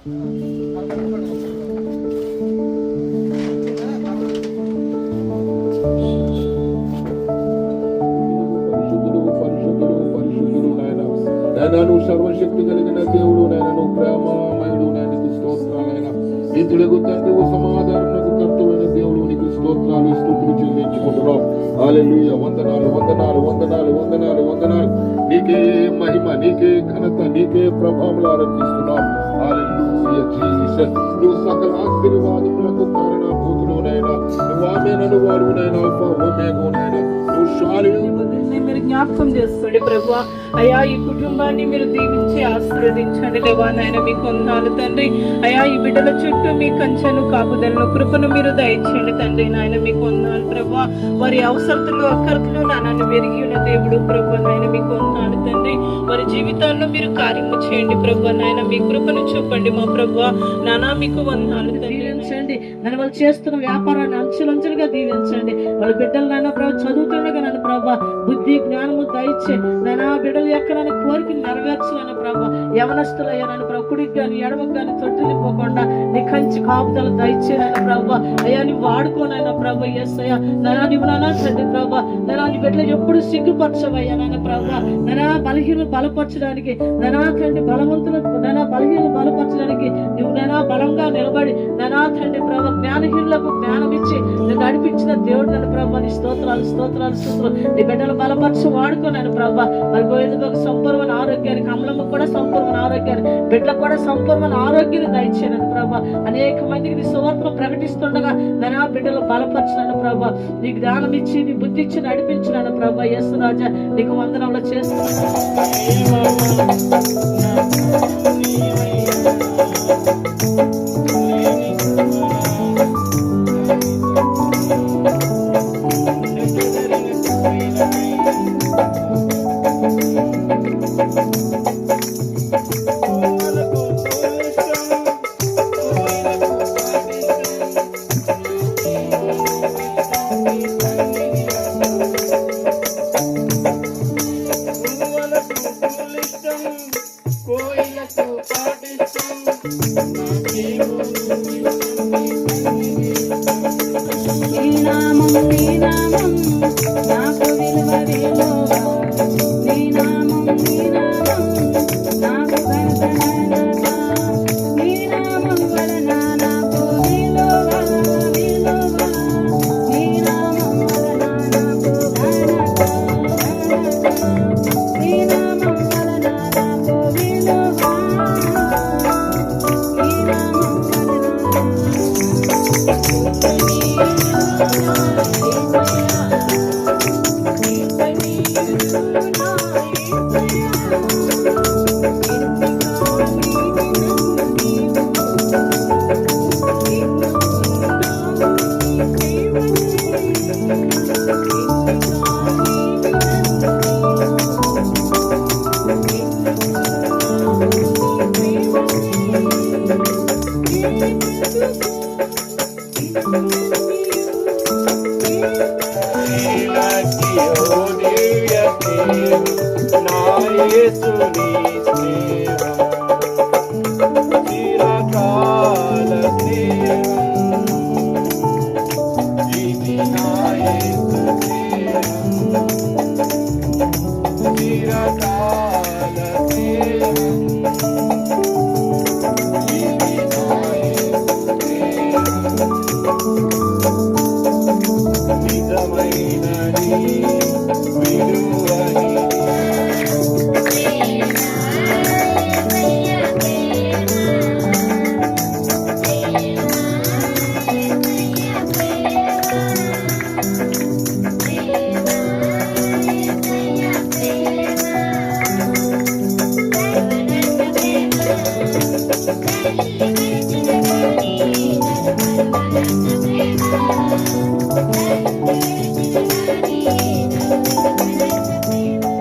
నువ్వు సర్వశక్తి కలిగిన దేవుడు నాయన, నువ్వు ప్రేమమయుడు నాయన, నీకు స్తోత్రాలైనా. నిధులకు తండ్రి, సమాధానకు కర్తమైన దేవుడు, నీకు స్తోత్రాలు స్తుతులు చెల్లించుకుంటున్నాం. హల్లెలూయా. వందనాలు వందనాలు వందనాలు వందనాలు వందనాలు. నీకే మహిమ, నీకే ఘనత, నీకే ప్రభావాలు ఆరాధిస్తున్నాం. హల్లెలూయా జీసస్. నువ్వు సకల ఆశీర్వాదములకు కారణభూతుడునైనా, నువ్వు ఆమేనను వాడునైనా, అల్ఫా ఒమేగానైనా, నువ్వు శాలిని. మీరు జ్ఞాపకం చేసుకోండి ప్రభా. అయ్యా, ఈ కుటుంబాన్ని మీరు దీవించి ఆశీర్వదించండి దేవా నాయన. మీకు వందనాలు తండ్రి. అయ్యా, ఈ బిడ్డల చుట్టూ మీ కంచెను, కాపుదలను, కృపను మీరు దయచేయండి తండ్రి నాయన. మీకు వందనాలు ప్రభా. వారి అవసరతలు, అక్కర్తులు నాన్నను వెరిగి ఉన్న దేవుడు ప్రభా నాయన. మీకు వందనాలు తండ్రి. వారి జీవితాల్లో మీరు కార్యము చేయండి ప్రభా నాయన. మీ కృపను చూపండి మా ప్రభా నానా. మీకు వందనాలు దీవించండి. నన్ను వాళ్ళు చేస్తున్న వ్యాపారాన్ని అంచెలంచెలుగా దీవించండి. వాళ్ళ బిడ్డలు నాన్న ప్రభావ చదువుతుండగా నన్ను ప్రభా బుద్ధి జ్ఞానము దయచే నానా. బిడ్డలు ఎక్కడైనా కోరికలు నెరవేర్చాలని ప్రభా. యవనస్తులయ్యా నన్ను ప్రభు కుడికి కానీ ఎడమకు కానీ తొట్టిపోకుండా నీ కంచి కాపుదల దయచేనని ప్రభా. అయ్యా నువ్వు వాడుకోనైనా ప్రభా. ఎస్ అయ్యా నానా, నువ్వు నానా తండ్రి ప్రభా. నానా నీ బిడ్డలు ఎప్పుడు సిగ్గుపరచవయ్యా నాన్న ప్రభా. నానా బలహీనలు బలపరచడానికి, నానా తండ్రి బలవంతులు నానా బలహీనలు బలపరచడానికి నువ్వు నానా బలంగా నిలబడి నానా తండ్రి ప్రభా జ్ఞానహీనులకు జ్ఞానం ఇచ్చి నేను నడిపించిన దేవుడు నన్ను ప్రభా. నీ స్తోత్రాలు స్తోత్రాలు స్తోత్రాలు. నీ బిడ్డలు బలపరచు వాడుకోనని ప్రభా. మరి గోవిందకు సంపూర్ణ ఆరోగ్యాన్ని, కమలమ్మకు కూడా సంపూర్ణ ఆరోగ్యాన్ని, బిడ్డలకు కూడా సంపూర్ణ ఆరోగ్యాన్ని దయచేయనని ప్రభా. అనేక మందికి నీ సువార్తను ప్రకటిస్తుండగా నానా బిడ్డలు బలపరచునని ప్రభా. నీ జ్ఞానం ఇచ్చి, నీ బుద్ధి ఇచ్చి నడిపించినాను ప్రభా. యేసు రాజా నీకు వందనంలో చేస్తున్నాను.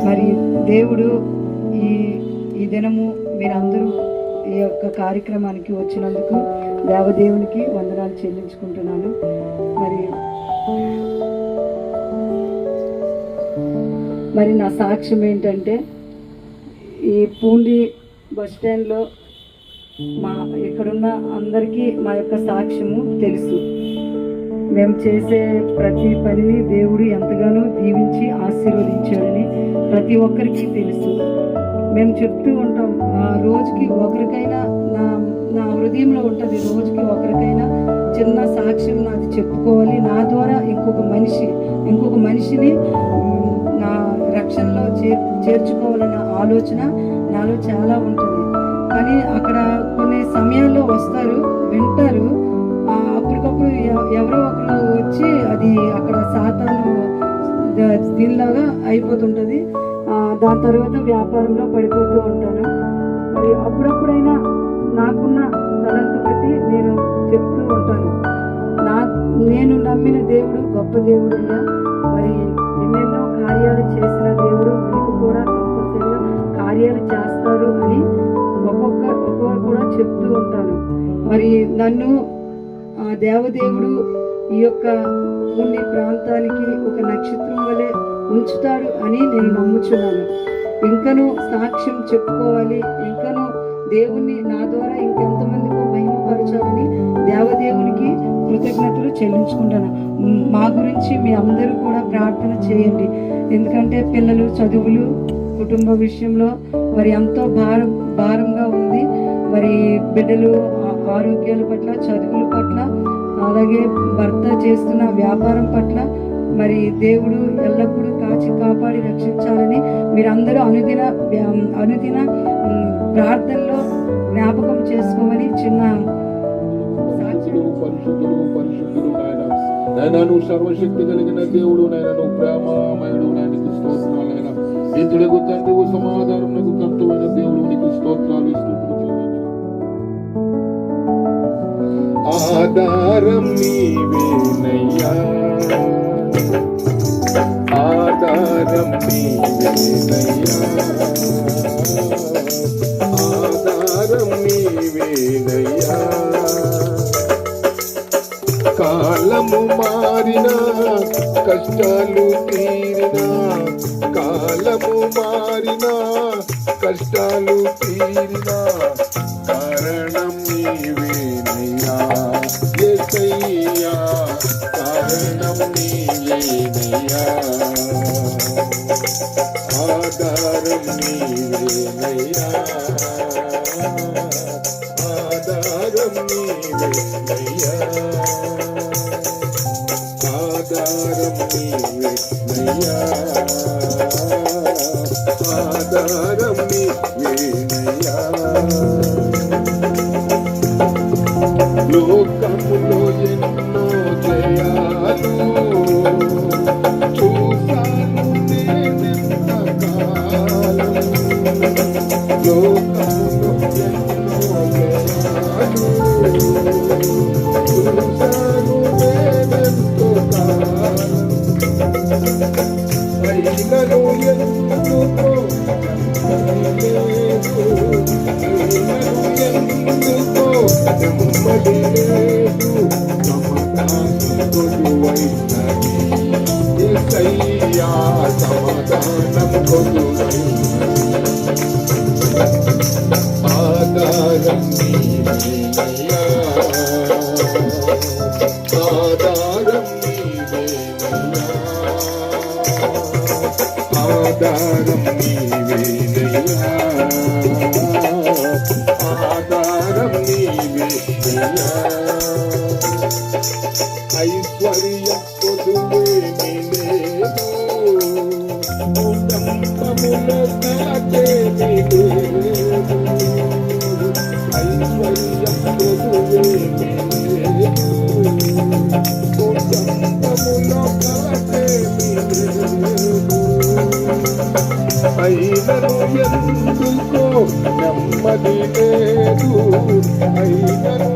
మరి దేవుడు ఈ దినము మీరందరూ ఈ యొక్క కార్యక్రమానికి వచ్చినందుకు దేవదేవునికి వందనాలు చెల్లించుకుంటున్నాను. మరి నా సాక్ష్యం ఏంటంటే, ఈ పూండి బస్ స్టాండ్లో మా ఇక్కడున్న అందరికీ మా యొక్క సాక్ష్యము తెలుసు. మేము చేసే ప్రతి పనిని దేవుడు ఎంతగానో దీవించి ఆశీర్వదించాడని ప్రతి ఒక్కరికి తెలుసు. మేము చెప్తూ ఉంటాం, రోజుకి ఒకరికైనా నా హృదయంలో ఉంటుంది, రోజుకి ఒకరికైనా చిన్న సాక్ష్యం నాది చెప్పుకోవాలి, నా ద్వారా ఇంకొక మనిషిని నా రక్షణలో చేర్చుకోవాలన్న ఆలోచన నాలో చాలా ఉంటుంది. కానీ అక్కడ కొన్ని సమయాల్లో వస్తారు, వింటారు, అప్పటికప్పుడు ఎవరో ఒకరు వచ్చి అది అక్కడ సాతాను దీనిలాగా అయిపోతుంటుంది. దాని తర్వాత వ్యాపారంలో పడిపోతూ ఉంటాను. మరి అప్పుడప్పుడైనా నాకున్న తలంతు బట్టి నేను చెప్తూ ఉంటాను, నేను నమ్మిన దేవుడు గొప్ప దేవుడు అయ్యా, మరి ఎన్నెన్నో కార్యాలు చేసిన దేవుడు మీకు కూడా కంపల్సరిగా కార్యాలు చేస్తారు అని ఒక్కొక్కరు కూడా చెప్తూ ఉంటాను. మరి నన్ను దేవదేవుడు ఈ యొక్క పుణ్య ప్రాంతానికి ఒక నక్షత్రం వలె ఉంచుతాడు అని నేను నమ్ముచున్నాను. ఇంకనూ సాక్ష్యం చెప్పుకోవాలి, ఇంకనూ దేవుణ్ణి నా ద్వారా ఇంకెంతమందికో మహిమపరచాలని దేవదేవునికి కృతజ్ఞతలు చెల్లించుకుంటాను. మా గురించి మీ అందరూ కూడా ప్రార్థన చేయండి. ఎందుకంటే పిల్లలు చదువులు కుటుంబ విషయంలో మరి ఎంతో భారంగా ఉంది. మరి బిడ్డలు ఆరోగ్యాల పట్ల, చదువుల పట్ల, అలాగే భర్త చేస్తున్న వ్యాపారం పట్ల మరి దేవుడు ఎల్లప్పుడూ కాచి కాపాడి రక్షించాలని మీరందరూ అనుదిన ప్రార్థనలో జ్ఞాపకం చేసుకోమని చిన్న నాయన సర్వశక్తి కలిగిన దేవుడు, నాయన ప్రేమమయుడు, నీకు స్తోత్రాలు. నాయన ఇతడుకు తండ్రి సమాధానం కర్తమైన దేవుడు, నీకు స్తోత్రాలు. ఆధారం నీవేనయ్యా, ఆధారం నీవేనయ్యా, ఆధారం నీవేనయ్యా. కాలము మారినా కష్టాలు తీరినా, కాలము మారినా కష్టాలు తీరినా కారణం నీవేనయ్యా యేసయ్యా, కారణం నీవేనయ్యా. ఆధారం నీవేనయ్యా, ఆధారం నీవేనయ్యా, ఆధారం నీవేనయ్యా, ఆధారం నీవేనయ్యా. లోకములో ఎన్నో జయాలు చూసాను నేనెంతకాలం, లోకములో ఎన్నో జయాలు చూసాను నేనెంతో కాలం. అయినను ఎందుకో ఎందుకో నెమ్మది లేదు, సమాధానం కొలువైనది యేసయ్యా, సమాధానం కొలువైనది. ఆధారం నీవేనయ్యా, ఆధారం నీవేనయ్యా, ఆధారం నీవేనయ్యా, ఆధారం నీవేనయ్యా. ఐశ్వర్యం పొదువేమీ లేదు, కుటుంబములో నాకేమీ లేదు. ఐశ్వర్యం పొదువేమీ లేదు, కుటుంబములో నాకేమీ లేదు. అయినను ఎందుకో నెమ్మది లేదు, అయినను